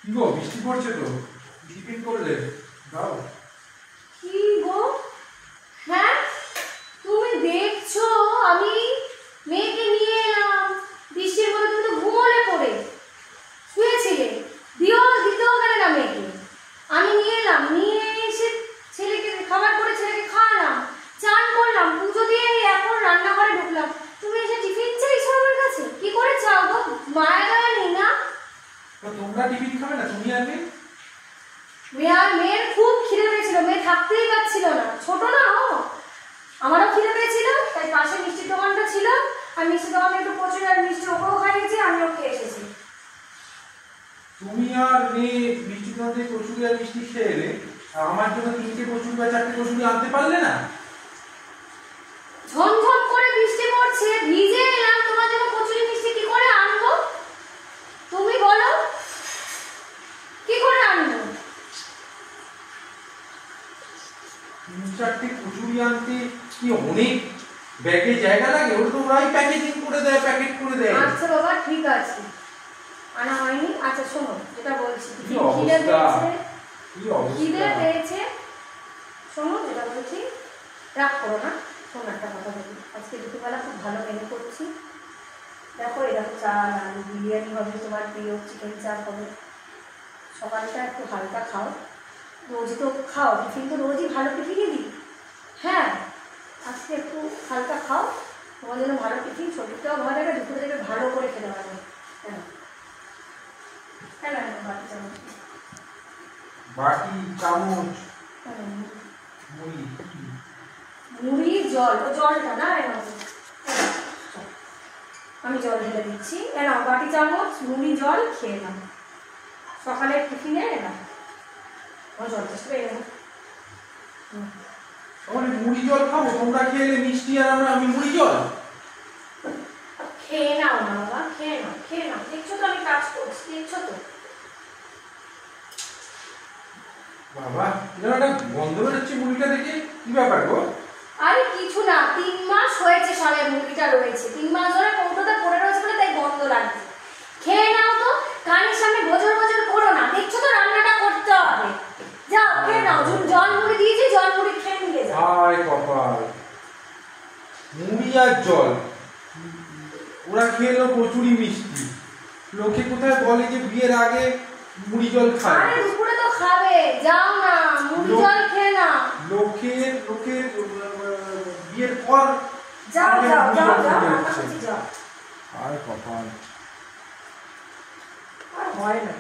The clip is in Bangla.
কি গো বৃষ্টি পড়ছে তো, টিফিন করলে দাও। কি গো? হ্যাঁ, তুমি দেখছো আমি মেয়েকে নিয়ে এলাম বৃষ্টির মধ্যে, তুমি তো ঘুমোলে পড়ে শুয়েছিলে। দিতেও গেলে না মেয়েকে, আমি নিয়ে এলাম, নিয়ে এসে ছেলেকে খাবার করে ছেলেকে খাওয়ালাম, চান করলাম, পুজো দিয়ে এখন রান্নাঘরে ঢুকলাম, তুমি এসে টিফিন চাইছো আমার কাছে? কি করে চাও গো? মায়া দয়া নেই না? তোমরা টিফিন খাবে না, তুমি আর মেয়ের খুব খিদে পেয়েছিল, মেয়ে থাকতেই পারছিল না, ছোট না ও। আমারও খিদে পেয়েছিল, তাই পাশে মিষ্টির দোকানটা ছিল, আর মিষ্টির দোকানে একটু কচুরি আর মিষ্টি ওকেও খাইয়েছি, আমিও খেয়ে এসেছি। তুমি আর মেয়ে মিষ্টি দোকান থেকে কচুরি আর মিষ্টি খেয়ে এলে, আমার জন্য 3টে কচুরি বা 4টে কচুরি আনতে পারলে না? ঝমঝম করে বৃষ্টি পড়ছে, ভিজে এলাম, তোমার জন্য কচুরি মিষ্টি কি করে আনবো তুমি বলো? কি করে আনবো? 3-4টে কচুরি আনতে কি অনেক ব্যাগে জায়গা লাগে? ওটা তো ওরাই প্যাকেজিং করে দেয়, প্যাকেট করে দেয়। আচ্ছা বাবা ঠিক আছে, আনা হয়নি। আচ্ছা শোনো যেটা বলছি, খিদে পেয়েছে, শোনো যেটা বলছি, রাগ করো না। শোনো একটা কথা বলি, আজকে দুপুরবেলা খুব ভালো মেনু করছি। দেখো এরকম চাল আলু বিরিয়ানি হবে, তোমার প্রিয় চিকেন চাপ হবে। সকালটা একটু হালকা খাও, রোজই তো খাও টিফিন, তো রোজই ভালো টিফিনই দিই। হ্যাঁ আজকে একটু হালকা খাও, তোমার জন্য ভালো টিফিন, শরীরটাও ভালো থাকে, দুপুরে থেকে ভালো করে খেতে পারবে। হ্যাঁ হ্যাঁ হ্যাঁ, বাকি চামচ, বাকি চামচ মুড়ি জল, ও জলটা না আমি জল ঢেলে দিচ্ছি, এনাও বাটি চামচ মুড়ি জল খেয়ে নাও, সকালের টিফিনে এলাম ও জলটা শুয়ে এলাম। মুড়ি জল খাবো? তোমরা খেয়ে মিষ্টি আর আমি মুড়ি জল? খেয়ে নাও না বাবা, খেয়ে নাও, খেয়ে নাও, দেখছো তো আমি কাজ করছি, দেখছো তো। বাবা এটা একটা গন্ধ বেরোচ্ছে মুড়িটা দেখে, কি ব্যাপার গো? আরে কিছু না, 3 মাস হয়েছে সালে মুরগিটা রয়েছে, 3 মাস ধরে কৌটোটা পড়ে রয়েছে বলে তাই গন্ধ লাগছে। খেয়ে নাও তো, কানের সামনে বজর বজর করো না, দেখছো তো রান্নাটা করতে হবে। যাও খেয়ে নাও, জল মুড়ি দিয়েছি, জল মুড়ি খেয়ে নিয়ে যাও। হায় কপাল, মুড়ি আর জল, ওরা খেলো কচুরি মিষ্টি। লোকে কোথায় বলে যে বিয়ের আগে মুড়ি জল খায়? আরে দুপুরে তো খাবে, যাও না মুড়ি জল খেয়ে নাও। লোকের বিয়ের পর যাও যাও যাও যাও, যাও। হায় কপাল। আর হয় না।